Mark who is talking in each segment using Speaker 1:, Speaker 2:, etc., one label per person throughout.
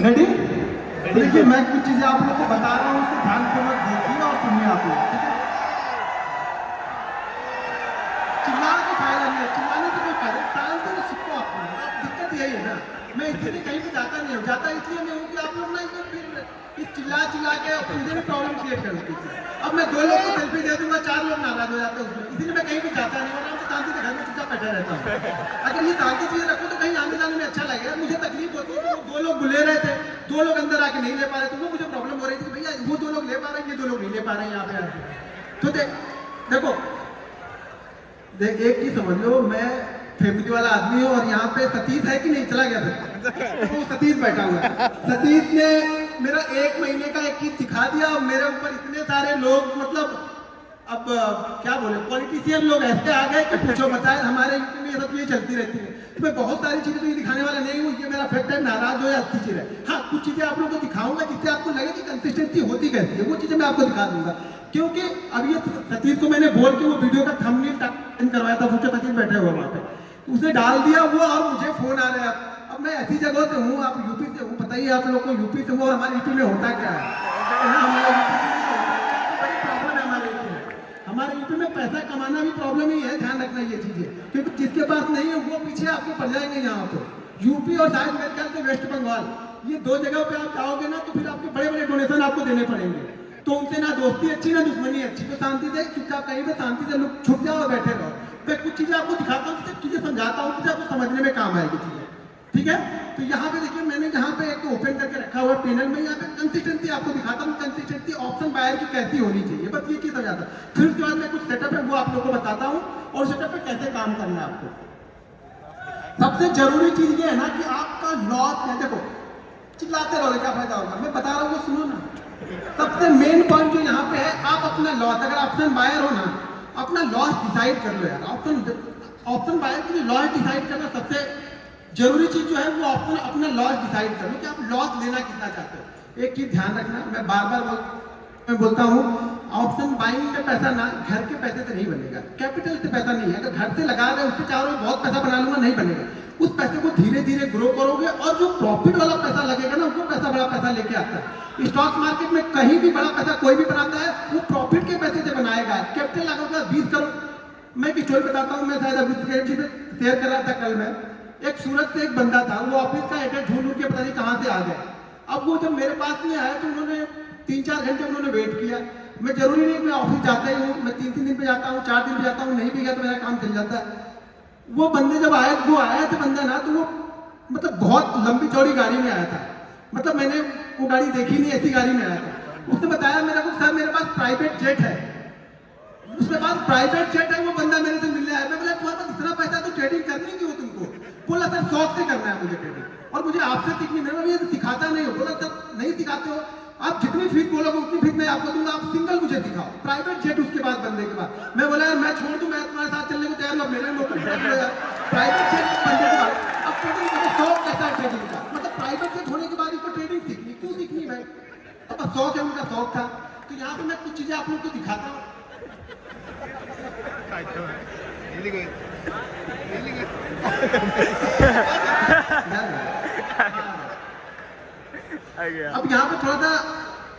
Speaker 1: Ready? देखिए मैं कुछ चीजें आप लोग को बता रहा हूँ, उसको ध्यानपूर्वक देखिए और सुनिए आप लोग, ठीक है? चिल्लाने का फायदा नहीं है, चिल्लाने से कोई फायदा नहीं, टालते तो सबको आप लोग। अब दिक्कत यही है ना, मैं इसलिए कहीं पे जाता नहीं हूँ, जाता इसलिए नहीं हूँ कि आप लोग ना इसमें फिर चिल्ला के मुझे भी प्रॉब्लम क्रिएट कर देती है। अब मैं 2 लोग को सेल्फी दे दूंगा, 4 लोग नाराज हो जाते हैं उसमें, इसलिए मैं कहीं भी जाता नहीं हूँ, आराम से शांति से घर में चुपचाप बैठा रहता हूँ। अगर ये ताकि चीजें रखो तो कहीं आने जाने में अच्छा लगेगा। मुझे तकलीफ होती है कि 2 लोग बुले रहे थे, 2 लोग अंदर आके नहीं ले पा रहे, तो वो मुझे प्रॉब्लम हो रही थी कि भैया वो 2 लोग ले पा रहे हैं, ये 2 लोग नहीं ले पा रहे हैं यहाँ पे आके। तो देखो एक चीज समझ लो, मैं फैमिली वाला आदमी हूँ और यहाँ पे सतीश है कि नहीं, चला गया था तो वो सतीश बैठा हुआ है। सतीश ने मेरा 1 महीने का एक चीज दिखा दिया और मेरे ऊपर इतने सारे लोग, मतलब अब क्या बोले, पॉलिटिशियन लोग ऐसे आ गए कि पूछो बताए। हमारे यूपी में ये सब चीजें चलती रहती है, तो मैं बहुत सारी चीजें तो ये दिखाने वाला नहीं हूँ, ये मेरा फैक्ट है, नाराज हो या अच्छी चीज है। हाँ, कुछ चीजें आप लोगों को दिखाऊंगा जिससे आपको लगे कि कंसिस्टेंसी होती कैसी है, वो चीजें मैं आपको दिखा दूंगा। क्योंकि अब ये सतीश को मैंने बोल के वो वीडियो का थंबनेल करवाया था, सोचा सतीश बैठे हुआ वहां पे, उसने डाल दिया वो, और मुझे फोन आ रहा है। अब मैं ऐसी जगह से हूँ, आप यूपी से हूँ, पता ही है आप लोग को यूपी से हूँ, और हमारे यूपी में होता क्या है, हमारे यूपी में पैसा कमाना भी प्रॉब्लम ही है, ध्यान रखना ये चीजें, क्योंकि जिसके पास नहीं है वो पीछे आपके पड़ जाएंगे। यहाँ पे यूपी और शायद मेरे ख्याल से वेस्ट बंगाल, ये 2 जगह पे आप जाओगे ना तो फिर आपके बड़े बड़े डोनेशन आपको देने पड़ेंगे। तो उनसे ना दोस्ती अच्छी ना दुश्मनी अच्छी, तो शांति से चुपचाप कहीं पे शांति से लोग छुप जाओ और बैठे रहो। मैं कुछ चीजें आपको दिखाता हूँ, चीजें समझाता हूँ, चीजें आपको समझने में काम आएगी चीजें, ठीक है? तो यहाँ पे देखिए मैंने यहाँ पे एक ओपन करके रखा हुआ पैनल में, यहाँ पे कंसिस्टेंसी आपको दिखाता हूँ, कंसिस्टेंसी ऑप्शन बायर की कैसी होनी चाहिए, बस ये चीज समझाता हूँ। फिर उसके बाद मैं कुछ सेटअप है वो आप लोग को बताता हूँ, और सेटअप पे कैसे काम करना है आपको। सबसे जरूरी चीज ये है ना कि आपका लॉस है, देखो चिल्लाते रहोगे क्या फायदा होगा, मैं बता रहा हूँ वो सुनो ना। सबसे मेन पॉइंट जो यहाँ पे है, आप अपना लॉस, अगर ऑप्शन बायर हो ना, अपना लॉस डिसाइड कर लो यार। ऑप्शन बायर के लिए लॉस डिसाइड करना सबसे जरूरी चीज जो है, वो ऑप्शन अपना लॉस डिसाइड कर लो कि आप लॉस लेना कितना चाहते हो। एक चीज ध्यान रखना, मैं बार बार बोलता हूँ, ऑप्शन बाइंग में पैसा ना घर के पैसे से नहीं बनेगा, कैपिटल से पैसा नहीं है। अगर घर से लगा रहे उससे चाह रहे बहुत पैसा बना लूंगा, नहीं बनेगा। उस पैसे को धीरे धीरे ग्रो करोगे, और जो प्रॉफिट वाला पैसा लगेगा ना, वो पैसा बड़ा पैसा लेके आता है। स्टॉक मार्केट में कहीं भी बड़ा पैसा कोई भी बनाता है, वो प्रॉफिट के पैसे से बनाएगा। कैपिटल लगाओगे 20 करोड़। मैं एक स्टोरी बताता हूँ, मैं शायद अभी शेयर कर रहा था कल में। एक सूरत से एक बंदा था, वो ऑफिस का एड्रेस ढूंढ के पता नहीं कहाँ से आ गया। अब वो जब मेरे पास में आया तो उन्होंने 3-4 घंटे उन्होंने वेट किया। मैं जरूरी नहीं मैं ऑफिस जाता ही हूँ, मैं 3-3 दिन पे जाता हूँ, 4 दिन पे जाता हूँ, नहीं भी गया तो मेरा काम चल जाता है। वो बंदे जब आए, वो आया था बंदा ना, तो वो मतलब बहुत लंबी चौड़ी गाड़ी में आया था, मतलब मैंने वो गाड़ी देखी नहीं, ऐसी गाड़ी में आया था। उसने बताया मेरे को, सर मेरे पास प्राइवेट जेट है। उसके पास प्राइवेट जेट है, वो बंदा मेरे से मिलने आया। मैं बोला तुम्हारे पास इतना पैसा तो ट्रेडिंग करनी क्यों तुमको? बोला सर शौक से करना है मुझे ट्रेडिंग, और मुझे आपसे सीखनी। मैंने ये तो सिखाता नहीं हो। बोला सर नहीं सिखाते हो, आप जितनी फीस बोलोगे उतनी फीस मैं आपको दूंगा, आप सिंगल मुझे सिखाओ। प्राइवेट जेट उसके बाद बंदे के बाद। मैं बोला यार मैं छोड़ दूं, मैं तुम्हारे साथ चलने को तैयार हूँ, मेरे लोग प्राइवेट जेट बंदे के बाद। अब ट्रेडिंग का शौक कैसा है ट्रेडिंग का, मतलब प्राइवेट जेट होने के बाद इसको ट्रेडिंग सीखनी, क्यों सीखनी भाई? अब शौक है, उनका शौक था। तो यहाँ पे मैं कुछ चीजें आप लोग को दिखाता हूँ। अब यहाँ पे थोड़ा सा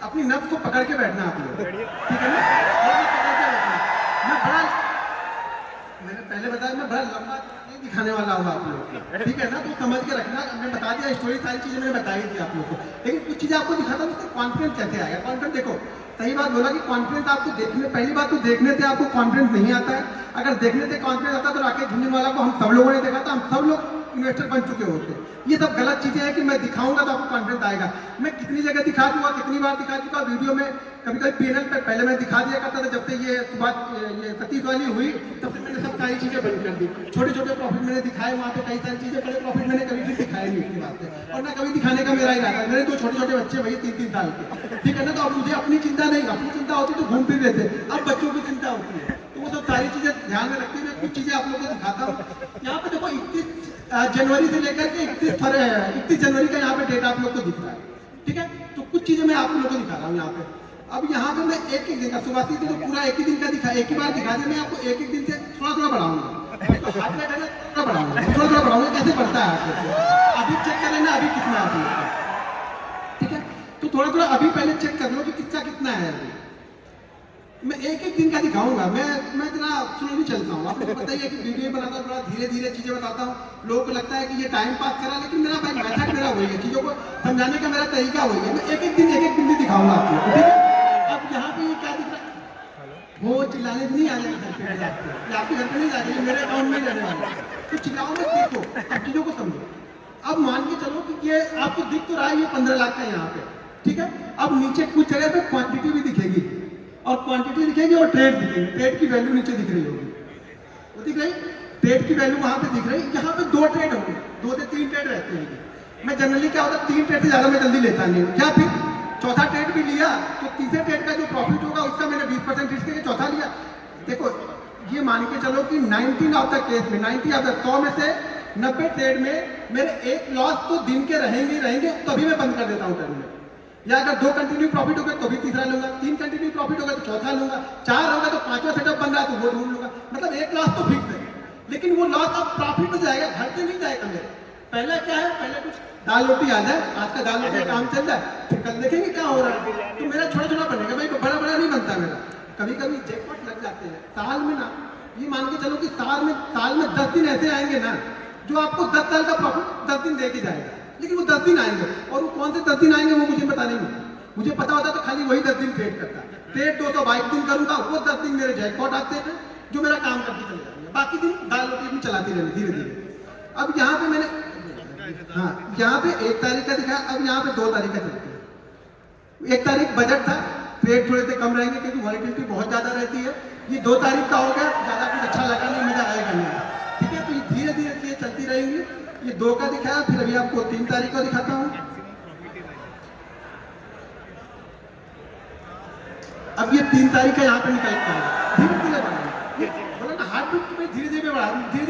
Speaker 1: अपनी नफ्स को पकड़ के बैठना आप लोग, ठीक है ना? मैं बड़ा, मैंने पहले बताया मैं बड़ा लंबा नहीं दिखाने वाला हूँ आप लोग को, ठीक है ना? तो समझ के रखना। मैं बता दिया स्टोरी, सारी चीजें मैंने बताई थी आप लोग को, लेकिन कुछ चीजें आपको दिखाता हूँ, उसका कॉन्फिडेंस कैसे आएगा। कॉन्फिडेंस देखो, सही बात बोला कि कॉन्फिडेंस आपको देखने, पहली बात तो देखने से आपको कॉन्फिडेंस नहीं आता है। अगर देखने से कॉन्फिडेंस आता तो राकेश झुंझुनवाला को हम सब लोगों ने देखा था, हम सब लोग इन्वेस्टर बन चुके होते। ये सब गलत चीजें हैं कि मैं दिखाऊंगा तो आपको कॉन्फिडेंस आएगा। मैं कितनी जगह दिखा चुका, कितनी बार दिखा चुका वीडियो में, कभी कभी पैनल पे पहले मैं दिखा दिया करता था। जब से ये ये सतीश वाली हुई तब से मैंने सब सारी चीजें बंद कर दी। छोटे छोटे प्रॉफिट मैंने दिखाए वहाँ पे, कई सारी चीजें, बड़े प्रॉफिट मैंने कभी भी दिखाए नहीं उसकी बात से, और ना कभी दिखाने का मेरा इरादा। मेरे 2 छोटे छोटे बच्चे भैया 3-3 साल के, ठीक है ना? तो अब मुझे अपनी चिंता नहीं, अपनी चिंता होती तो घूम फिर लेते, अब बच्चों की चिंता होती है। तो वो सब सारी चीजें ध्यान में रखते हुए कुछ चीजें आप लोगों को दिखाता हूँ। यहाँ पे देखो 31 जनवरी से लेकर के 31 जनवरी का यहाँ पे डेट आप लोग को दिख रहा है, ठीक है? तो कुछ चीजें मैं आप लोगों को दिखा रहा हूँ यहाँ पे। अब यहाँ पे मैं एक दिन का, सुबह से तो पूरा एक ही दिन का दिखा, एक ही बार दिखा दिया। मैं आपको एक दिन से थोड़ा थोड़ा बढ़ाऊंगा, तो हाथ में थोड़ा बढ़ाऊंगा, थोड़ा थोड़ा बढ़ाऊंगा। कैसे बढ़ता है आपको अभी चेक कर लेना, अभी कितना आप थोड़ा थोड़ा अभी पहले चेक कर लो कि किसका कितना है अभी। मैं एक एक दिन का दिखाऊंगा, मैं इतना स्लोली चलता हूँ। आपको पता ही है कि वीडियो बनाता हूँ, थोड़ा धीरे धीरे चीजें बताता हूँ। लोगों को लगता है कि ये टाइम पास करा, लेकिन मेरा भाई मेथड मेरा वही है, चीजों को समझाने का मेरा तरीका वही है। मैं एक एक दिन भी दिखाऊंगा आप लोग, ठीक है। अब यहाँ पे ये क्या दिख रहा है, वो चिल्लाने नहीं आ जाएगा घर पे, आपके घर पे नहीं जा रही, मेरे अकाउंट में जाने वाला। तो चिल्लाओ मत, देखो अब चीजों को समझो। अब मान के चलो कि ये आपको दिख तो रहा है, ये 15 लाख का यहाँ पे, ठीक है। अब नीचे कुछ जगह पे क्वांटिटी भी दिखेगी, और क्वांटिटी दिखेगी और ट्रेड दिखेगी। ट्रेड की वैल्यू नीचे दिख रही होगी, वो दिख रही, ट्रेड की वैल्यू वहां पे दिख रही। यहाँ पे 2 ट्रेड होंगे, 2 से 3 ट्रेड रहते हैं। मैं जनरली क्या होता है, 3 ट्रेड से ज्यादा मैं जल्दी लेता नहीं हूँ। क्या फिर चौथा ट्रेड भी लिया तो तीसरे ट्रेड का जो प्रॉफिट होगा उसका मैंने 20% रिस्क के चौथा लिया। देखो ये मान के चलो कि 90 ऑफ द केस में, 90 ऑफ द 100 में से 90 ट्रेड में मेरे एक लॉस तो दिन के रहेंगे, तभी मैं बंद कर देता हूँ ट्रेड में। या अगर 2 कंटिन्यू प्रॉफिट हो गए तो भी तीसरा लूंगा, 3 कंटिन्यू प्रॉफिट हो गए तो चौथा लूंगा, 4 होगा तो 5वां सेटअप बन रहा है तो वो ढूंढ लूंगा। मतलब एक लॉस तो फिक्स है, लेकिन वो लॉस अब प्रॉफिट में जाएगा, घर से नहीं जाएगा मेरे। पहले क्या है, पहले कुछ दाल रोटी आ जाए, आज का दाल रोटी काम चल जाए, फिर कल देखेंगे क्या हो रहा है। तो मेरा छोटा छोटा बनेगा भाई, बड़ा बड़ा नहीं बनता मेरा। कभी कभी जैकपॉट लग जाते हैं साल में ना, ये मान के चलो कि साल में 10 दिन ऐसे आएंगे ना जो आपको 10 साल का प्रॉफिट 10 दिन दे के जाएगा। लेकिन वो 10 दिन आएंगे, और वो कौन से 10 दिन आएंगे वो मुझे पता नहीं है। मुझे पता होता तो खाली वही 10 दिन ट्रेड करता। ट्रेड 222 दिन करूंगा, वो 10 दिन मेरे जैकपॉट आते हैं जो मेरा काम करके चले जाएंगे। बाकी दिन दाल रोटी अपनी चलाती रहनी धीरे धीरे। अब यहाँ पे मैंने, हाँ यहाँ पे 1 तारीख का दिखाया, अब यहाँ पे 2 तारीख का चलते हैं। 1 तारीख बजट था, ट्रेड थोड़े से कम रहेंगे क्योंकि वॉलिटिलिटी बहुत ज्यादा रहती है। ये 2 तारीख का हो गया, ज्यादा कुछ अच्छा लगा नहीं, मजा आएगा नहीं, ठीक है। तो ये धीरे धीरे चीजें चलती रहेंगी। ये 2 का दिखाया, फिर अभी आपको 3 तारीख का दिखाता हूँ। अब ये 3 तारीख का यहाँ पे निकल कर धीरे धीरे बढ़ाएंगे, बोला ना हार्ट बीट में धीरे धीरे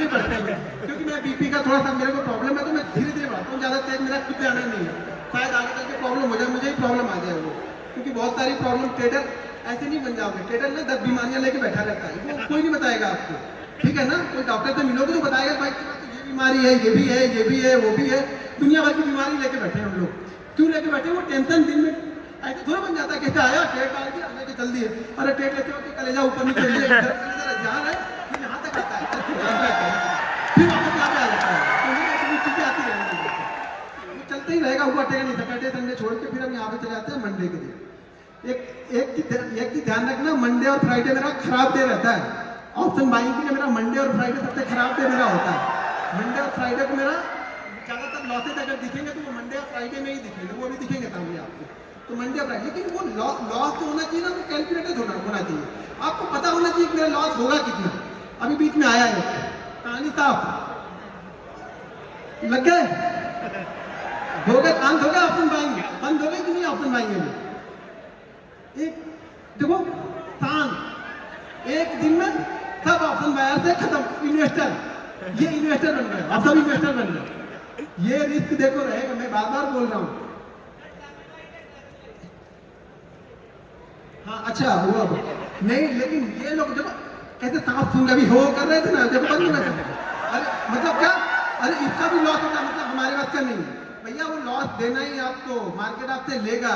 Speaker 1: बढ़ते हैं, क्योंकि मैं बीपी का थोड़ा सा मेरे को प्रॉब्लम है, तो मैं धीरे धीरे बढ़ाता हूँ। ज्यादा तेज मेरा खुद आना नहीं है, शायद आगे चल के प्रॉब्लम हो जाए, मुझे ही प्रॉब्लम आ जाए वो, क्योंकि बहुत सारी प्रॉब्लम। ट्रेडर ऐसे नहीं बन जाओगे, ट्रेडर ना 10 बीमारियां लेके बैठा रहता है, वो कोई नहीं बताएगा आपको, ठीक है ना। कोई डॉक्टर से मिलोगे तो बताएगा भाई ये बीमारी है, ये भी है, ये भी है, वो भी है। दुनिया भर की बीमारी लेके बैठे हैं हम लोग। क्यों लेके बैठे? वो टेंशन दिन में ऐसे थोड़ा बन जाता है, कैसे आया ट्रेड डाल दिया लेके चल दिए। अरे ट्रेड लेते हो कि कलेजा ऊपर नीचे जहाँ है फिर यहाँ तक आता है, फिर वहाँ पे आ जाता है। तो चीजें आती रहेंगी, वो चलते ही रहेगा, वो हटेगा नहीं। सैटरडे संडे छोड़ के फिर हम यहाँ पे चले जाते हैं मंडे के दिन। एक चीज ध्यान रखना, मंडे और फ्राइडे मेरा खराब डे रहता है। ऑप्शन बाइंग के लिए मेरा मंडे और फ्राइडे सबसे खराब डे मेरा होता है। मंडे और फ्राइडे को मेरा ज्यादातर लॉसेज अगर दिखेंगे तो वो मंडे और फ्राइडे में ही दिखेंगे, वो भी दिखेंगे सामने आपको। तो मंडे और फ्राइडे, लेकिन वो लॉस जो होना चाहिए ना, वो कैलकुलेटेड होना चाहिए। आपको पता होना चाहिए कि मेरा लॉस होगा कितना। अभी बीच में आया है कहानी साहब, लग गए, हो गए शांत हो गया, ऑप्शन बाइंग बंद हो गई कि नहीं? ऑप्शन बाइंग में एक देखो शांत, एक दिन में सब ऑप्शन बायर से खत्म। इन्वेस्टर, ये इन्वेस्टर बन गए, आप सब इन्वेस्टर बन गए। ये रिस्क देखो रहेगा, मैं बार बार बोल रहा हूँ। हाँ अच्छा हुआ नहीं, लेकिन ये लोग देखो कैसे सांप सूंघ अभी हो कर रहे थे ना, देखो बंद हो गए। अरे मतलब क्या, अरे इसका भी लॉस होता, मतलब हमारे पास का नहीं है भैया, वो लॉस देना ही आपको। मार्केट आपसे लेगा,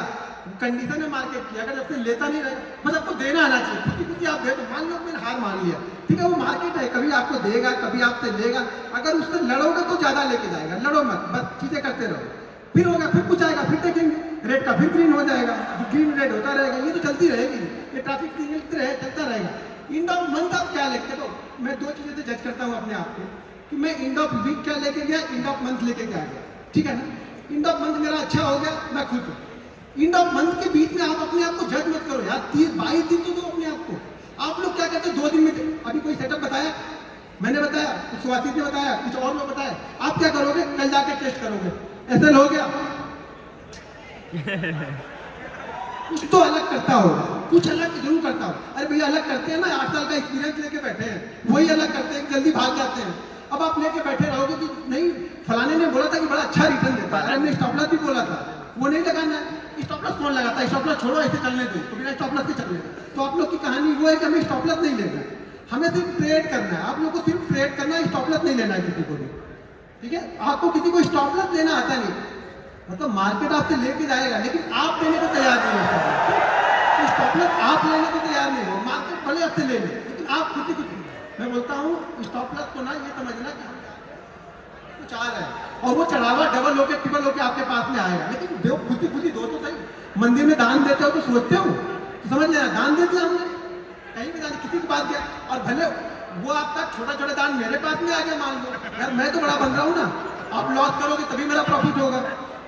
Speaker 1: कंडीशन है मार्केट की, अगर आपसे लेता नहीं रहे बस आपको देना आना चाहिए। क्योंकि आप दे, मान लो मैंने हार मान लिया, ठीक है, वो मार्केट है, कभी आपको देगा कभी आपसे लेगा। अगर उससे लड़ोगे तो ज्यादा लेके जाएगा, लड़ो मत, बस चीजें करते रहो। फिर होगा, फिर कुछ आएगा, फिर देखेंगे रेड का, फिर ग्रीन हो जाएगा, ग्रीन रेड होता रहेगा। ये तो चलती रहेगी, ये ट्रैफिक सिग्नल चलता रहेगा। एंड ऑफ मंथ आप क्या लेते हो? मैं 2 चीजें से जज करता हूँ अपने आप को कि मैं एंड ऑफ वीक क्या लेके गया, एंड ऑफ मंथ लेके क्या गया, ठीक है ना। एंड ऑफ मंथ मेरा अच्छा हो गया, मैं खुश हूँ। एंड ऑफ मंथ के बीच में आप अपने आप को जज मत करो यार, 22 दिन तो दो अपने आप को। आप लोग क्या करते हैं 2 दिन में? अभी कोई सेटअप बताया, मैंने बताया, कुछ सुहासित ने बताया, कुछ और लोग बताया, आप क्या करोगे? कल जाके टेस्ट करोगे, ऐसे हो गया। कुछ तो अलग करता हो, कुछ अलग जरूर करता हो। अरे भैया अलग करते हैं ना, 8 साल का एक्सपीरियंस लेके बैठे हैं, वही अलग करते हैं, जल्दी भाग जाते हैं। अब आप लेके बैठे रहोगे कि नहीं फलाने ने बोला था कि बड़ा अच्छा रिटर्न देता है, हमने स्टॉप लॉस भी बोला था, वो नहीं लगाना है। स्टॉप लॉस कौन लगाता है? स्टॉप लॉस छोड़ो, ऐसे चलने दो, तो बिना स्टॉप लॉस के चलने दो। तो आप लोग की कहानी वो है कि हमें स्टॉप लॉस नहीं लेना है, हमें सिर्फ ट्रेड करना है। आप लोग को सिर्फ ट्रेड करना है, स्टॉप लॉस नहीं लेना है किसी को भी, ठीक है। आपको किसी को स्टॉप लॉस लेना आता नहीं, मतलब मार्केट आपसे लेके जाएगा लेकिन आप देने को तैयार नहीं हो। तो स्टॉप लॉस आप लेने को तैयार नहीं हो, मार्केट भले आपसे ले ले लेकिन आप खुद ही कुछ। मैं बोलता हूँ स्टॉप लॉस को ना ये समझना कि हम कुछ आ रहे हैं और वो चढ़ावा डबल होके ट्रिपल होके आपके पास में आएगा, लेकिन दो खुद ही दो तो सही। मंदिर में दान देते हो तो सोचते हो तो समझ लेना दान दे दिया हमने, कहीं भी दान किसी की बात किया और भले वो आपका छोटा छोटा दान मेरे पास में आ गया, मान लो यार मैं तो बड़ा बन रहा हूँ ना, आप लॉस करोगे तभी मेरा प्रॉफिट होगा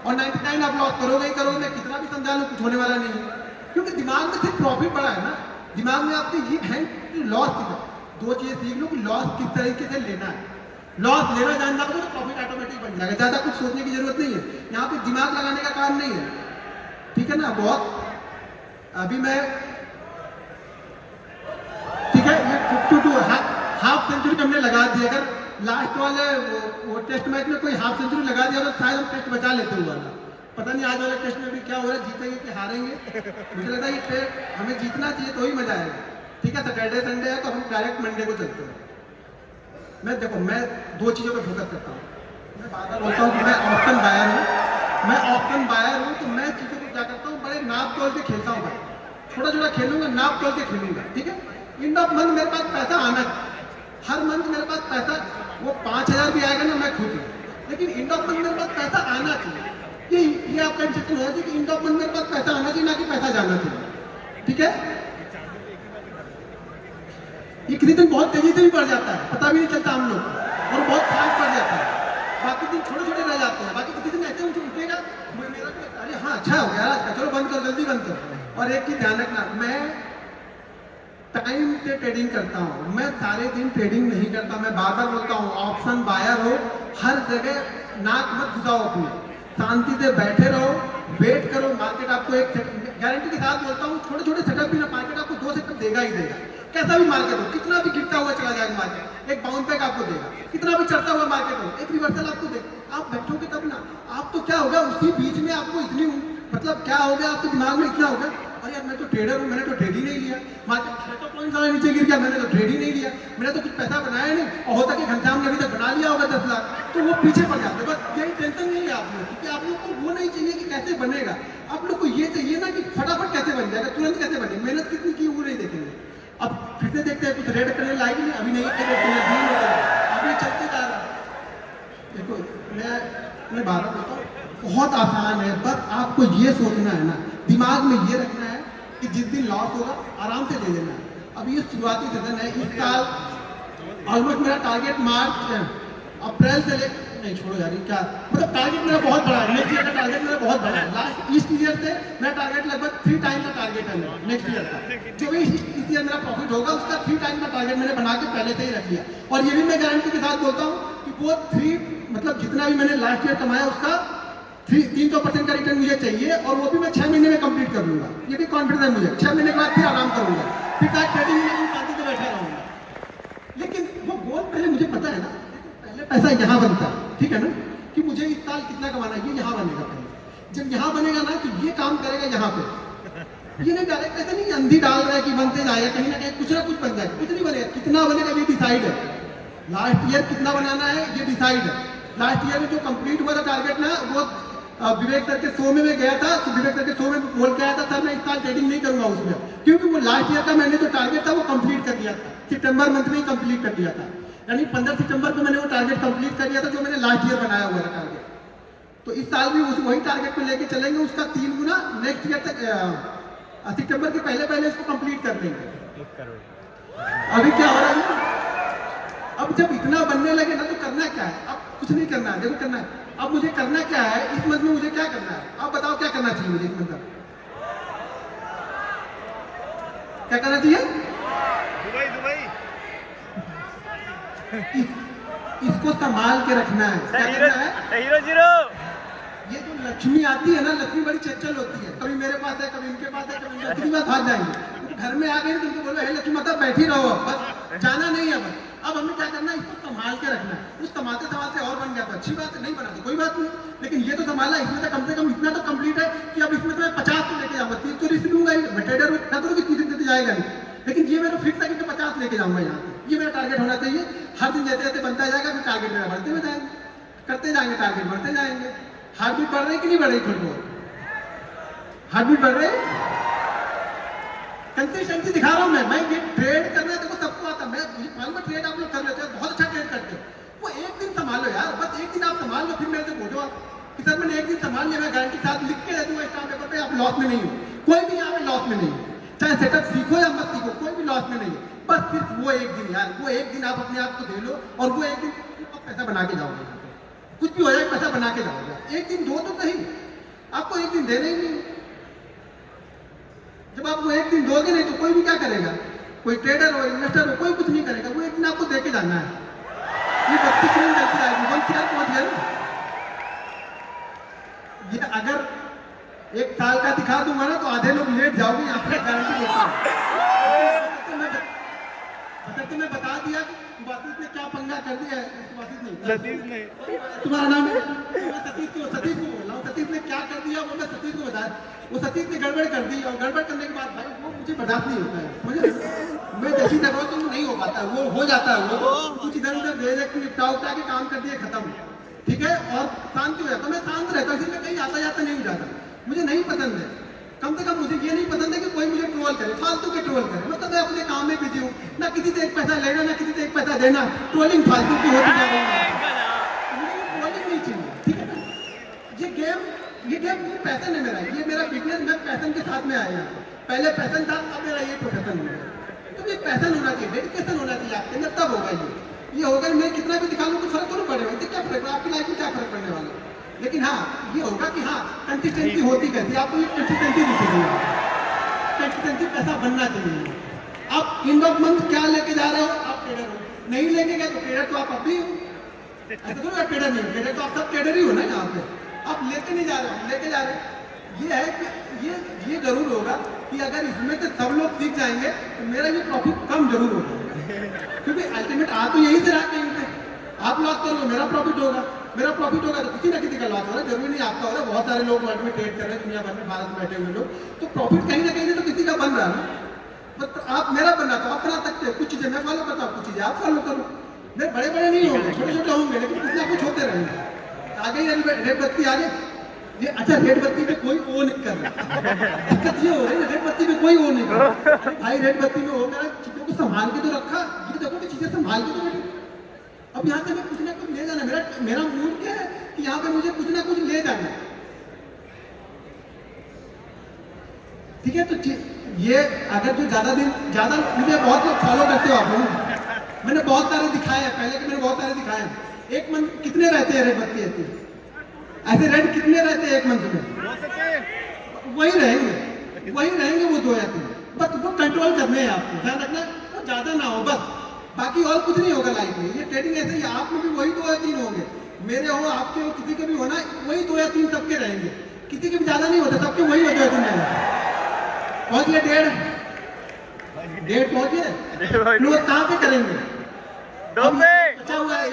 Speaker 1: और 99 आप लॉस करोगे ही करोगे, मैं कितना भी समझा लूँ कुछ होने वाला नहीं है, क्योंकि दिमाग में सिर्फ प्रॉफिट बड़ा है ना, दिमाग में आपके ये है कि लॉस की दो चीजें सीख लो कि लॉस किस तरीके से लेना है। लॉस लेना जानना होगा तो प्रॉफिट ऑटोमेटिक बन जाएगा, ज्यादा कुछ सोचने की जरूरत नहीं है, यहाँ पे दिमाग लगाने का काम नहीं है, ठीक है ना। बहुत अभी मैं ठीक है ये 52 हाफ सेंचुरी हमने लगा दी, अगर लास्ट वाले वो टेस्ट मैच में कोई हाफ सेंचुरी लगा दिया तो शायद हम टेस्ट बचा लेते हुए वाला। पता नहीं आज वाले टेस्ट में भी क्या हो रहा है, जीतेंगे कि हारेंगे। मुझे लगता है ये टेस्ट हमें जीतना चाहिए तो ही मजा आएगा, ठीक है। सैटरडे संडे है तो हम डायरेक्ट मंडे को चलते हैं। मैं देखो मैं दो चीज़ों पर फोकस करता हूँ, मैं बार बार बोलता हूँ कि मैं ऑप्शन बायर हूँ, मैं ऑप्शन बायर हूँ तो मैं चीज़ों को क्या करता हूँ बड़े नाप तोल के खेलता हूँ भाई, छोटा छोटा खेलूंगा नाप तोल के खेलूंगा, ठीक है। एंड ऑफ मंथ मेरे पास पैसा आना, हर मंथ मेरे पास पैसा वो 5000 भी आएगा ना मैं खुद हूँ, लेकिन एंड ऑफ मंथ मेरे पास पैसा आना चाहिए। ये आपका इंस्ट्रक्शन है कि एंड ऑफ मंथ मेरे पास पैसा आना चाहिए, ना कि पैसा जाना चाहिए, ठीक है। ये किसी दिन बहुत तेजी से भी बढ़ जाता है, पता भी नहीं चलता हम लोग, और बहुत फास्ट बढ़ जाता है, बाकी दिन छोटे छोटे रह जाते हैं, बाकी किसी दिन ऐसे उठेगा मेरा अरे हाँ अच्छा हो गया आज का, चलो बंद करो जल्दी बंद करो। और एक चीज ध्यान रखना, मैं टाइम से ट्रेडिंग करता हूँ, मैं सारे दिन ट्रेडिंग नहीं करता, मैं बार बार बोलता हूँ ऑप्शन बायर हो, हर जगह नाक मत घुसाओ अपनी, शांति से बैठे रहो, वेट करो, मार्केट आपको एक गारंटी के साथ बोलता हूँ छोटे छोटे सेटअप भी ना मार्केट आपको 2 सेटअप देगा ही देगा, कैसा भी मार्केट हो, कितना भी गिरता हुआ चला जाएगा मार्केट, एक बाउंस बैक आपको देगा, कितना भी चढ़ता हुआ मार्केट हो एक रिवर्सल आपको देगा। आप बैठोगे तब ना, आप तो क्या होगा उसी बीच में आपको इतनी मतलब क्या हो गया आपके दिमाग में इतना होगा अरे यार मैं तो ट्रेडर हूँ, मैंने तो ट्रेड ही नहीं लिया, मार्केट तो पॉइंट सारा नीचे गिर गया, मैंने तो ट्रेड ही नहीं लिया, मैंने तो कुछ पैसा बनाया नहीं, और होता कि घनश्याम ने अभी तक बना लिया होगा 10 लाख, तो वो पीछे पड़ जाते। बस यही टेंशन नहीं है आप लोग, क्योंकि आप लोग को वो नहीं चाहिए कि कैसे बनेगा, आप लोग को ये चाहिए ना कि फटाफट कैसे बन जाएगा, तुरंत कैसे बने, मेहनत कितनी की वो नहीं देखेंगे। अब फिर से देखते हैं कुछ रेड कलर लाइट नहीं, अभी नहीं रेड कलर ग्रीन हो गया, अभी चलते जा रहा है। देखो मैं बात बोलता हूँ बहुत आसान है, बस आपको ये सोचना है ना, दिमाग में ये रखना है कि जिस दिन लॉस होगा आराम से ले लेना है। अब ये शुरुआती सेशन है, इस साल ऑलमोस्ट मेरा टारगेट मार्च अप्रैल से ले नहीं छोड़ो यार क्या मतलब टारगेट मेरा बहुत बड़ा है, नेक्स्ट ईयर का टारगेट मेरा बहुत बड़ा है, लास्ट इस ईयर से मेरा टारगेट लगभग 3 टाइम का टारगेट है मेरा नेक्स्ट ईयर का, जो भी इस ईयर मेरा प्रॉफिट होगा उसका 3 टाइम का टारगेट मैंने बना के पहले से ही रख लिया। और ये भी मैं गारंटी के साथ बोलता हूँ कि वो 3 मतलब जितना भी मैंने लास्ट ईयर कमाया उसका 300% का रिटर्न मुझे चाहिए, और वो भी मैं 6 महीने में कंप्लीट कर लूंगा, ये भी कॉन्फिडेंस है मुझे। 6 महीने के बाद फिर आराम करूंगा, फिर शायद ट्रेडिंग में शांति से बैठा रहूंगा, लेकिन वो गोल पहले मुझे पता है ना, पहले पैसा यहाँ बनता है, ठीक है ना, कि मुझे इस साल कितना कमाना है, ये यहाँ बनेगा पहले, जब यहाँ बनेगा ना तो ये काम करेगा यहाँ पे, ये नहीं डायरेक्ट ऐसे नहीं अंधी डाल रहा है कि बनते जाएगा, कहीं ना कुछ बन जाएगा, कुछ नहीं बनेगा, कितना बनेगा ये डिसाइड है, लास्ट ईयर कितना बनाना है ये डिसाइड है। लास्ट ईयर में जो कंप्लीट हुआ था टारगेट ना, वो विवेक सर के शो में मैं गया था, तो विवेक सर के शो में बोल के आया था सर मैं इस साल ट्रेडिंग नहीं करूंगा उसमें, क्योंकि वो लास्ट ईयर का मैंने जो टारगेट था वो कंप्लीट कर दिया था, सितंबर मंथ में ही कंप्लीट कर दिया था, यानी 15 सितंबर को मैंने वो टारगेट कंप्लीट कर दिया था जो मैंने लास्ट ईयर बनाया हुआ था टारगेट। तो इस साल भी वही टारगेट को लेके चलेंगे, उसका 3 गुना नेक्स्ट ईयर तक सितंबर के पहले इसको कंप्लीट कर देंगे। अभी क्या हो रहा है, अब जब इतना बनने लगे ना तो करना क्या है, अब कुछ नहीं करना है, देखो करना है, अब मुझे करना क्या है इस मंथ में, मुझे क्या करना है, आप बताओ क्या करना चाहिए मुझे इस मंथ में, क्या करना चाहिए, दुबई इसको संभाल के रखना है, क्या करना है, हीरो ये जो लक्ष्मी आती है ना, लक्ष्मी बड़ी चंचल होती है, कभी मेरे पास है कभी इनके पास है, कभी लक्ष्मी बात भाग जाएंगे, घर में आ गए तो उनको बोलो हे लक्ष्मी माता बैठी रहो, बस जाना नहीं है, अब हमें क्या करना है, इसको संभाल के रखना है। उस संभालते और बन गया तो अच्छी बात है, नहीं बना तो कोई बात नहीं, लेकिन ये तो संभाला, इसमें तो कम से कम इतना तो कंप्लीट है कि अब इसमें तो मैं 50 तो लेके जाऊंगा, 30 तो रिस्क लूंगा ही, मैं ट्रेडर हूँ ना, करो कि 30 दिन जाएगा नहीं, लेकिन ये मेरा फिक्स है कि 50 लेके जाऊंगा यहाँ पे, ये मेरा टारगेट होना चाहिए। हर दिन जैसे जैसे बनता जाएगा फिर टारगेट मेरा बढ़ते हुए जाएंगे, करते जाएंगे, टारगेट बढ़ते जाएंगे, हार्ट बीट बढ़ रही कि नहीं बढ़ रही? थोड़ी बहुत हार्ट बीट बढ़ रही। कंसिस्टेंसी दिखा रहा हूँ मैं ये ट्रेड करना है, देखो सबको आता है। मैं मुझे मालूम है ट्रेड आप लोग कर लेते हैं, बहुत अच्छा ट्रेड करते हो। वो एक दिन संभालो यार, बस एक दिन आप संभाल लो, फिर मेरे से पूछो आप कि सर मैंने एक दिन संभाल लिया, मैं गारंटी के साथ लिख के दे दूंगा स्टाम्प पेपर पे, आप लॉस में नहीं हो। कोई भी यहाँ पे लॉस में नहीं है, चाहे सेटअप सीखो या मत सीखो, कोई भी लॉस में नहीं है। बस सिर्फ वो एक दिन यार, वो एक दिन आप अपने आप को दे लो और वो एक दिन आप पैसा बना के जाओगे। कुछ भी हो जाए पैसा बना के जाओगे। एक दिन दो तो सही, आपको एक दिन देना ही नहीं। जब आप वो एक दिन दोगे नहीं तो कोई भी क्या करेगा? कोई ट्रेडर हो, इन्वेस्टर हो, कोई कुछ नहीं करेगा। वो एक दिन आपको देके जाना है। ये बत्ती क्यों चलती आएगी? 1 साल पहुंच गया ना। ये अगर 1 साल का दिखा दूंगा ना तो आधे लोग लेट जाओगे यहाँ पे, गारंटी देता हूँ। मैं बता दिया सुभाषित ने क्या पंगा कर दिया है। सुभाषित ने तुम्हारा नाम है, मैं सतीश को बोल रहा हूँ। सतीश ने क्या कर दिया वो मैं सतीश को बताया। वो सतीश ने गड़बड़ कर दी और गड़बड़ करने के बाद भाई वो मुझे बर्दाश्त नहीं होता है। मुझे मैं जैसी दबाओ तो नहीं हो पाता, वो हो जाता है। वो कुछ इधर उधर भेज के निपटा उठा के काम कर दिए, खत्म, ठीक है। और शांति हो जाता, मैं शांत रहता हूँ, इसलिए कहीं आता जाता नहीं हो जाता। मुझे नहीं पसंद है, कम से कम मुझे ये नहीं पसंद है कि कोई मुझे ट्रोल करे, फालतू के ट्रोल करे। मतलब मैं अपने काम में बिजी हूँ, ना किसी से 1 पैसा लेना ना किसी से 1 पैसा देना। ट्रोलिंग फालतू की होती जा रही है, मुझे ट्रोलिंग नहीं चाहिए, ठीक है ना। ये गेम पैशन है मेरा, ये मेरा बिजनेस, मैं पैशन के साथ में आया। पहले पैशन था, अब मेरा ये प्रोफेशन हो गया। तो ये पैशन होना चाहिए, डेडिकेशन होना चाहिए आपके अंदर, तब होगा ये होगा। मैं कितना भी दिखा लूँ कुछ फर्क तो नहीं पड़ेगा, इससे क्या फर्क, आपकी लाइफ में क्या फर्क पड़ने वाला है। लेकिन हाँ ये होगा कि हाँ कंसिस्टेंसी होती कैसी, आपको ये कंसिस्टेंसी दिखेगी। कंसिस्टेंसी पैसा बनना चाहिए। आप एंड ऑफ मंथ क्या लेके जा रहे हो? आप ट्रेडर हो, नहीं लेके गए तो ट्रेडर तो आप अभी हो। ऐसा तो ट्रेडर नहीं हो, ट्रेडर तो आप सब ट्रेडर ही हो ना। यहाँ पे आप लेके नहीं जा रहे हो, लेके जा रहे हो। ये है कि ये जरूर होगा कि अगर इसमें से सब लोग सीख जाएंगे तो मेरा ये प्रॉफिट कम जरूर होगा, क्योंकि अल्टीमेट आ तो यही से रहा कहीं पे। आप लॉस करोगे मेरा प्रॉफिट होगा, मेरा प्रॉफिट होगा तो किसी ना किसी का लॉस होगा। जरूरी नहीं आपका होगा, बहुत सारे लोग वर्ल्ड में ट्रेड कर रहे हैं, दुनिया भर में, भारत में बैठे हुए लोग, तो प्रॉफिट कहीं ना कहीं तो किसी का बन रहा है ना। तो आप मेरा बनना तो आप बना सकते हो। कुछ चीजें मैं फॉलो करता हूँ, कुछ चीजें आप फॉलो करो। मेरे बड़े बड़े नहीं होंगे, छोटे छोटे होंगे, लेकिन कुछ ना कुछ होते रहेंगे। आगे रेड बत्ती आ गई, ये अच्छा रेड बत्ती पे कोई वो नहीं कर रहा। दिक्कत ये हो रही है, रेड बत्ती पे कोई वो नहीं कर रहा। भाई रेड बत्ती में हो मेरा चीजों को संभाल के तो रखा, ये देखो कि चीजें संभाल के तो बैठी। अब यहाँ से मैं कुछ ना कुछ ले जाना, मेरा मूड क्या है कि यहाँ पे मुझे कुछ ना कुछ ले जाना, ठीक है। तो ये अगर जो ज्यादा मुझे बहुत लोग फॉलो करते हो आप लोग, मैंने बहुत सारे दिखाए हैं पहले के, मैंने बहुत सारे दिखाए हैं। एक मंथ कितने रहते हैं रेड बत्ती ऐसे रेड कितने रहते हैं एक मंथ में? वही रहेंगे वो 2 या 3, बस वो कंट्रोल करने हैं आपको, ध्यान रखना वो ज्यादा ना हो बस, बाकी और कुछ नहीं होगा लाइफ में। ये ट्रेडिंग ऐसे ही, आप में भी वही 2 या 3 होंगे, मेरे हो, आपके हो, किसी के भी होना, वही 2 या 3 सबके रहेंगे, किसी के भी ज्यादा नहीं होता, सबके वही 2 या 3 रहेंगे। पहुंच गए 1.5 पहुंच गए। लोग कहाँ पे करेंगे? बचा हुआ है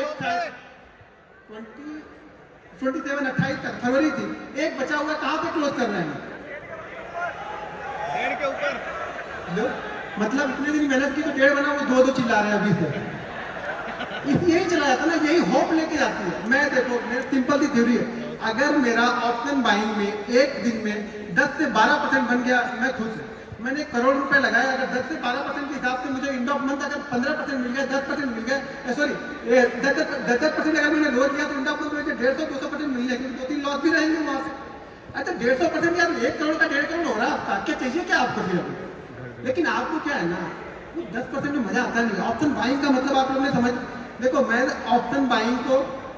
Speaker 1: 27-28 तक फरवरी थी, एक बचा हुआ, कहाँ पे क्लोज कर रहे हैं? 1.5 के ऊपर। मतलब इतने दिन मेहनत की तो 1.5 बना, वो 2 चिल्ला रहे हैं अभी से। यही चला जाता ना, यही होप लेके जाती है। मैं देखो मेरी सिंपल सी थ्योरी है, अगर मेरा ऑप्शन बाइंग में एक दिन में 10 से 12% बन गया, मैं खुश हूँ। मैंने 1 करोड़ रुपए लगाया, अगर 10 से 12% के हिसाब से मुझे एंड ऑफ मंथ अगर 15% मिल गया, 10% मिल गया, सॉरी 10% अगर मैंने रोज किया तो एंड ऑफ मंथ मुझे 150-200% मिलने, क्योंकि 2-3 लॉस भी रहेंगे वहां से। अच्छा 150% यार 1 करोड़ का 1.5 करोड़ हो रहा है आपका, क्या चाहिए क्या आपको फिर अभी? लेकिन आपको क्या है ना, 10% में मजा आता नहीं। ऑप्शन बाइंग का मतलब आप लोगों ने समझ, देखो मैं ऑप्शन बाइंग को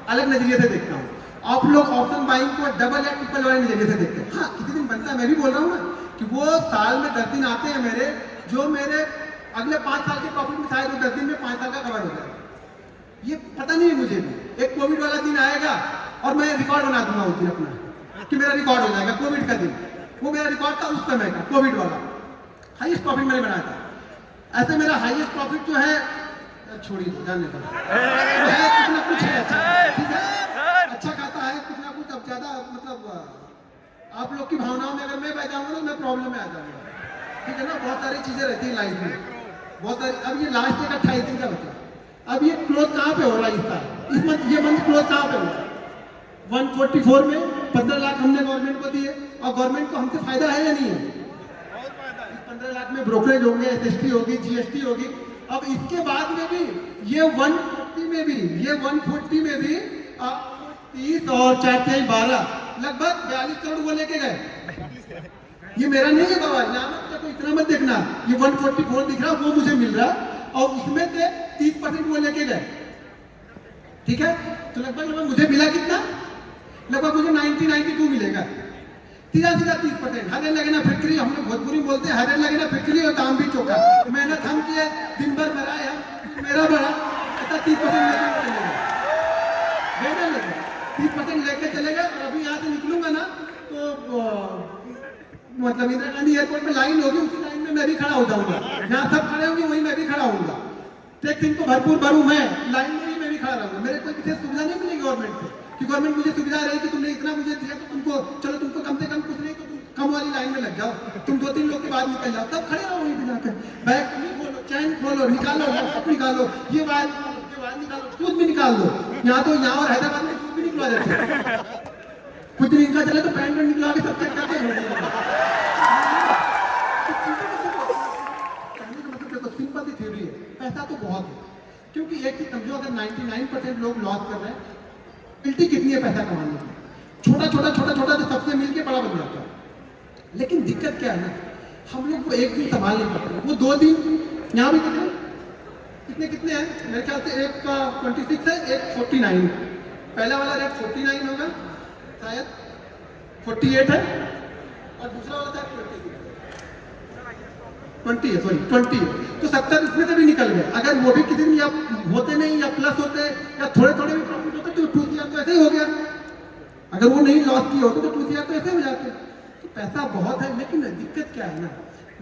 Speaker 1: अलग नजरिए से देखता हूँ, आप लोग ऑप्शन बाइंग को डबल या ट्रिपल वाले नजरिए से देखते हैं। हाँ किसी दिन बनता है, मैं भी बोल रहा हूँ ना कि वो साल में 10 दिन आते हैं मेरे, जो मेरे अगले 5 साल के प्रॉफिट में शायद 10 दिन में 5 साल का कवर हो जाए। ये पता नहीं है मुझे भी। एक कोविड वाला दिन आएगा और मैं रिकॉर्ड बना दूंगा उस दिन अपना, कि मेरा रिकॉर्ड हो जाएगा कोविड का दिन। वो मेरा रिकॉर्ड था उस समय का, कोविड वाला हाईएस्ट प्रॉफिट मैंने बनाया था। ऐसे मेरा हाईएस्ट प्रॉफिट जो है, छोड़िए जाने दो, कुछ ना कुछ है, अच्छा खाता है कुछ ना कुछ। अब ज्यादा मतलब आप लोग की भावनाओं में अगर मैं बह जाऊंगा ना, मैं प्रॉब्लम में आ जाऊंगा, ठीक है ना। बहुत सारी चीजें रहती है लाइफ में, बहुत सारी। अब ये लास्ट एक 28 दिन का बचा, अब ये क्लोज कहाँ पे हो रहा है इस साल, इस मंथ, ये मंथ क्लोज कहाँ पे हो रहा है? 144 में लाख हमने गवर्नमेंट को दिए और गवर्नमेंट को हमसे फायदा है या नहीं है? 15 लाख में ब्रोकरेज होंगे, SST होगी, GST होगी। अब इसके बाद में भी ये 140 में भी 30 और 4 12 लगभग 42 करोड़ वो लेके गए। ये मेरा नहीं है बाबा, यहाँ मत तो इतना मत देखना, ये 144 दिख रहा वो मुझे मिल रहा और उसमें से 30% वो लेके गए। ठीक है, तो लगभग मुझे मिला कितना? लगभग मुझे 92 मिलेगा। सीधा 30%। हरे लगे ना फिटकरी, हम लोग भोजपुरी बोलते हैं, हरे लगे ना फिटकरी और काम भी चौका। मेहनत हम किए, दिन भर मराया, मेरा बड़ा ऐसा 30% लेके चलेगा, 30% लेके चलेगा। और अभी यहाँ से निकलूंगा ना तो मतलब इंदिरा गांधी एयरपोर्ट में लाइन होगी, उसी लाइन में मैं भी खड़ा हो जाऊंगा। जहाँ सब खड़े होंगे वहीं मैं भी खड़ा होऊंगा। टैक्स इनको भरपूर भरूं, मैं लाइन में ही मैं भी खड़ा रहूंगा। मेरे कोई विशेष सुविधा नहीं मिलेगी गवर्नमेंट से कि गवर्नमेंट मुझे सुविधा रही कि तुमने इतना मुझे दिया तो तुमको चलो तुमको कम से कम कुछ नहीं तो तुम कम वाली लाइन में लग जाओ, तुम 2-3 लोग के बाद निकल जाओ, तब खड़े रहो वहीं पे जाकर। बैग खोलो, चैन खोलो, निकालो, सब निकालो, ये वायर निकालो, सूद भी निकाल दो। यहाँ तो यहाँ और हैदराबाद में सूद भी निकलवा देते हैं। कुछ दिन इनका चले तो पैंट निकलवा के सब चेक करते हैं। सिंपल थ्योरी है, पैसा तो बहुत है। क्योंकि एक चीज समझो, अगर 99% लोग लॉस कर रहे हैं, गिल्टी कितनी है पैसा कमाने की? छोटा छोटा जो सबसे मिलके बड़ा बन जाता है। लेकिन दिक्कत क्या है ना, हम लोग को एक दिन संभाल नहीं पाते, वो 2 दिन। यहाँ भी कितने हैं मेरे ख्याल से, एक का 26 है, एक 49 है। पहला वाला रेट 49 होगा शायद, 48 है और दूसरा वाला था 20 है, सॉरी 20 है। तो 70 इसमें से भी निकल गए। अगर वो भी किसी दिन या होते नहीं या प्लस होते या थोड़े भी प्रॉफिट होते तो 2 CR तो ऐसे ही हो गया। अगर वो नहीं लॉस किए होते तो 2 CR तो ऐसे हो जाते। तो पैसा बहुत है, लेकिन दिक्कत क्या है ना,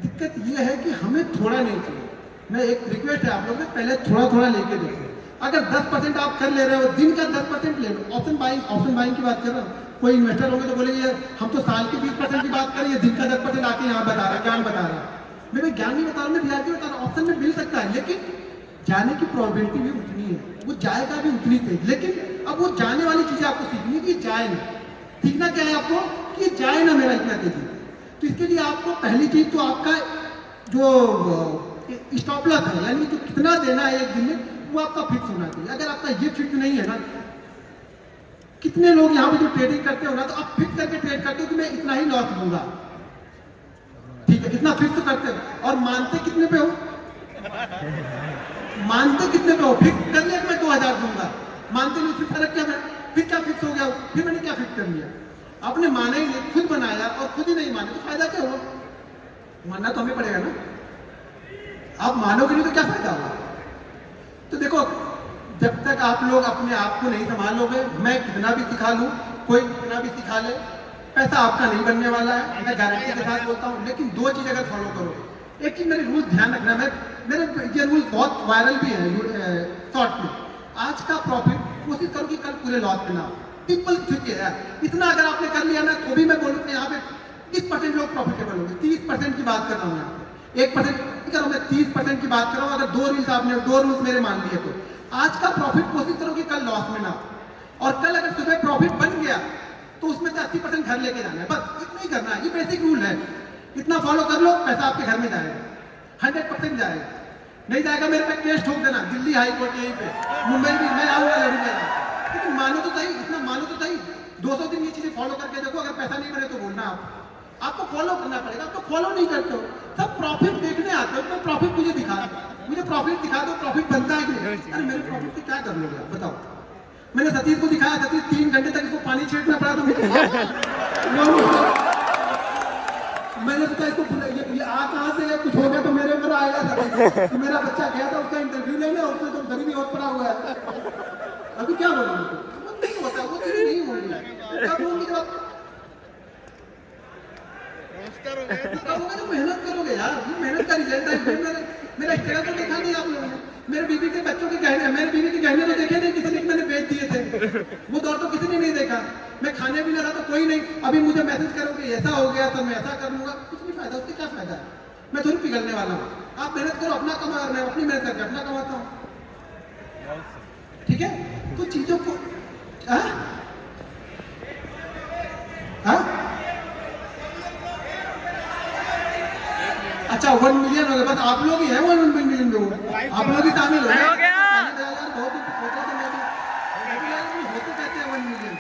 Speaker 1: दिक्कत ये है कि हमें थोड़ा नहीं चाहिए। मैं एक रिक्वेस्ट है आप लोग से, पहले थोड़ा लेके देखो। अगर 10% आप कर ले रहे हो, दिन का 10% ले लो। ऑप्शन बाइंग की बात कर रहा हूँ। कोई इन्वेस्टर होंगे तो बोलेंगे हम तो साल के 20% की बात करें, दिन का 10% आके यहाँ बता रहा, ज्ञान बता रहा। मैं ज्ञान नहीं बता रहा, मैं रियलिटी बता रहा हूँ। ऑप्शन में मिल सकता है, लेकिन जाने की प्रोबेबिलिटी भी उतनी है, वो जाएगा भी उतनी तेज। लेकिन अब वो जाने वाली चीजें आपको सीखनी है कि जाए ना। सीखना क्या है आपको कि जाए ना मेरा इतना तेजी। तो इसके लिए आपको पहली चीज तो आपका जो स्टॉप लॉस है, यानी जो कितना देना है एक दिन में, वो आपका फिक्स होना चाहिए। अगर आपका ये फिक्स नहीं है ना, कितने लोग यहाँ पे जो ट्रेडिंग करते हो ना, तो आप फिक्स करके ट्रेड करते हो कि मैं इतना ही लॉस लूंगा, ठीक है, इतना फिक्स करते हो। और मानते कितने पे हो? मानते कितने पे हो? फिक्स कर लिया कि मैं 2000 दूंगा, मानते नहीं, फिर फर्क क्या है? फिर क्या फिक्स हो गया? फिर मैंने क्या फिक्स कर लिया? आपने माना ही नहीं, खुद बनाया और खुद ही नहीं माने, तो फायदा क्या हुआ? मानना तो हमें पड़ेगा ना। आप मानोगे नहीं तो क्या फायदा होगा? तो देखो, जब तक आप लोग अपने आप को नहीं संभालोगे, मैं कितना भी सिखा लूं, कोई कितना भी सिखा ले, पैसा आपका नहीं बनने वाला है, मैं गारंटी के साथ बोलता हूं। लेकिन 2 चीज अगर फॉलो करोगे, एक चीज मेरे रूल ध्यान रखना, मेरे ये रूल बहुत वायरल भी है शॉर्ट में। आज का प्रॉफिट कोशिश करो कि कल पूरे लॉस में ना हो। सिंपल ट्रिक है, इतना अगर आपने कर लिया ना, तो भी मैं बोलूँ यहाँ पे 30% लोग प्रॉफिटेबल होंगे। 30% की बात कर रहा हूँ यहाँ पे, 1% करो, मैं 30% की बात कर रहा हूँ। अगर 2 रूल्स मेरे मान लिए तो आज का प्रॉफिट कोशिश करो कि कल लॉस में ना हो। और कल अगर सुबह प्रॉफिट बन गया तो उसमें से 80% घर लेके जाना है, बस इतना ही करना है। ये बेसिक रूल है, इतना फॉलो कर लो, पैसा आपके घर में जाएगा, 100% जाएगा। नहीं जाएगा मेरे पे केस ठोक देना, दिल्ली हाई कोर्ट यहीं पे, मुंबई भी मैं आऊंगा, लड़ूंगा। लेकिन मानो तो सही, इतना मानो तो सही, 200 दिन ये चीजें फॉलो करके देखो। अगर पैसा नहीं बने तो बोलना, आपको फॉलो करना पड़ेगा। आप तो फॉलो नहीं करते हो, सब प्रॉफिट देखने आते हो। मैं प्रॉफिट मुझे दिखा दो, प्रॉफिट दिखा दो, प्रॉफिट बनता है कि नहीं? अरे मेरे प्रॉफिट से क्या कर लोगे आप बताओ? मैंने सतीश को दिखाया, सतीश 3 घंटे तक इसको पानी छींटना पड़ा, तो मैंने सोचा इसको ये आ कहाँ से है, कुछ हो गया तो मेरे ऊपर आएगा। तो मेरा बच्चा गया था उसका इंटरव्यू लेने, उसमें तो गरीबी और पड़ा हुआ है। अभी क्या बोलूँगा? नहीं होता, वो चीज नहीं होगी। कब होगी? जब करोगे तो मेहनत करोगे यार, ये मेहनत का रिजल्ट है। मेरा स्ट्रगल तो देखा नहीं आप लोगों ने। मेरे बीवी के बच्चों के गहने, मेरे बीवी के गहने तो देखे नहीं, किसी ने मैंने बेच दिए थे, वो दौर तो किसी ने नहीं देखा। मैं खाने भी ना रहा तो कोई नहीं, अभी मुझे मैसेज करोगे ऐसा हो गया तो मैं ऐसा कर लूंगा, कुछ नहीं फायदा, उससे क्या फायदा है? मैं थोड़ी पिघलने वाला हूँ। आप मेहनत करो, अपना कमा, मैं अपनी मेहनत करके अपना कमाता हूँ, ठीक है? तो चीजों को अच्छा 1 मिलियन हो गया, बस आप लोग ही हैं 1 मिलियन में, वो आप लोग ही शामिल हो गए। बहुत होते कहते हैं 1 मिलियन,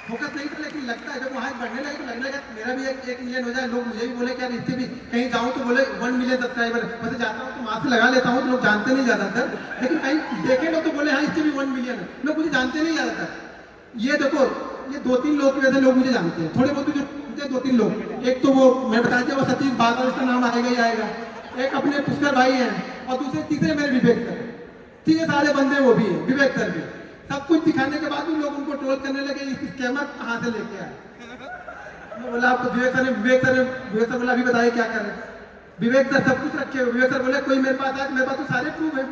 Speaker 1: फोकस नहीं था, लेकिन लगता है जब वहाँ बढ़ने लगे तो लगने लगा मेरा भी 1 मिलियन हो जाए। लोग मुझे भी बोले कि यार इससे भी कहीं जाऊँ तो बोले 1 मिलियन सब्सक्राइबर, वैसे जाता हूँ तो मास्क लगा लेता हूँ तो लोग जानते नहीं ज़्यादातर, लेकिन कहीं देखे लोग तो बोले हाँ इससे भी 1 मिलियन है, लोग मुझे जानते नहीं ज़्यादातर। ये देखो ये 2-3 लोग की वजह से लोग मुझे जानते हैं, थोड़े बहुत जो 2-3 लोग, एक तो वो मैं बता दिया वो सतीश बादल, इसका नाम आएगा ही आएगा, एक अपने पुष्कर भाई हैं, और तीसरे मेरे विवेक सर, तीसरे सारे बंदे वो भी हैं, विवेक सर भी। सब कुछ दिखाने के बाद भी लोग उनको ट्रोल करने लगे, इस स्कैमर कहाँ से लेके आए। मैं बोला आपको विवेक सर बोला अभी बताइए क्या करें। विवेक सर सब कुछ रखे हुए, विवेक सर बोले कोई मेरे पास आए, मेरे पास तो सारे प्रूफ है।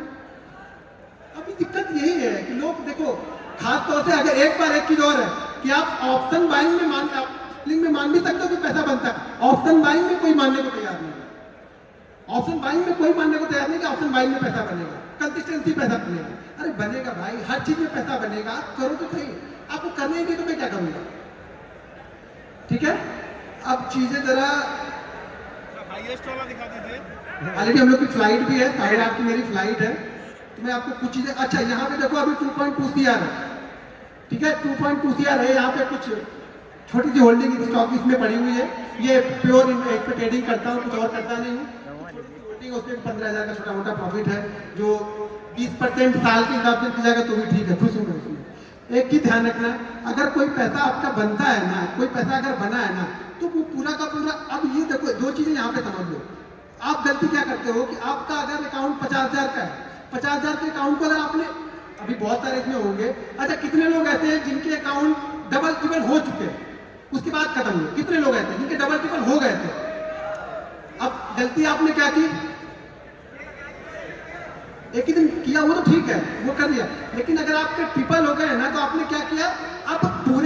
Speaker 1: अभी दिक्कत यही है कि लोग देखो, खास तौर से अगर एक बार एक चीज और है कि आप ऑप्शन बाइंग में मान भी सकते हो कि पैसा बनता है, ऑप्शन बाइंग में कोई मानने को तैयार नहीं है। ऑप्शन बाइंग में कोई मानने को तैयार नहीं कि ऑप्शन बाइंग में पैसा बनेगा, कंसिस्टेंसी पैसा बनेगा। अरे बनेगा भाई, हर चीज में पैसा बनेगा, आप करो तो सही, आपको करने ही नहीं तो मैं क्या करूंगा। ठीक है, अब चीजें जरा
Speaker 2: हाईएस्ट वाला दिखा दीजिए।
Speaker 1: ऑलरेडी हम लोग की फ्लाइट भी है, साढ़े 8 की मेरी फ्लाइट है, तो मैं आपको कुछ चीजें, अच्छा यहाँ पे देखो अभी 2.2 CR है, ठीक है 2.2 CR है। यहाँ पे कुछ छोटी सी होल्डिंग स्टॉक इसमें पड़ी हुई है, ये प्योर एक पे ट्रेडिंग करता हूँ, कुछ और करता नहीं हूँ। होल्डिंग उसमें 15,000 का छोटा मोटा प्रॉफिट है, जो 20% साल के हिसाब से जाएगा तो भी ठीक है, खुश हूँ मैं उसमें। एक ही ध्यान रखना, अगर कोई पैसा आपका बनता है ना, कोई पैसा अगर बना है ना, तो वो पूरा का पूरा, अब ये देखो 2 चीजें यहाँ पे समझ लो। आप गलती क्या करते हो कि आपका अगर अकाउंट 50,000 का है, 50,000 के अकाउंट को अगर आपने, अभी बहुत सारे इसमें होंगे, अच्छा कितने लोग ऐसे हैं जिनके अकाउंट डबल ट्रिपल हो चुके हैं, उसके बाद खत्म हुए, कितने लोग ऐसे हैं जिनके डबल ट्रिपल हो गए थे। अब गलती आपने क्या की, एक ही दिन किया वो तो ठीक है, वो कर लिया, लेकिन अगर आपके ट्रिपल हो गए ना तो आपने क्या किया, अब पूरे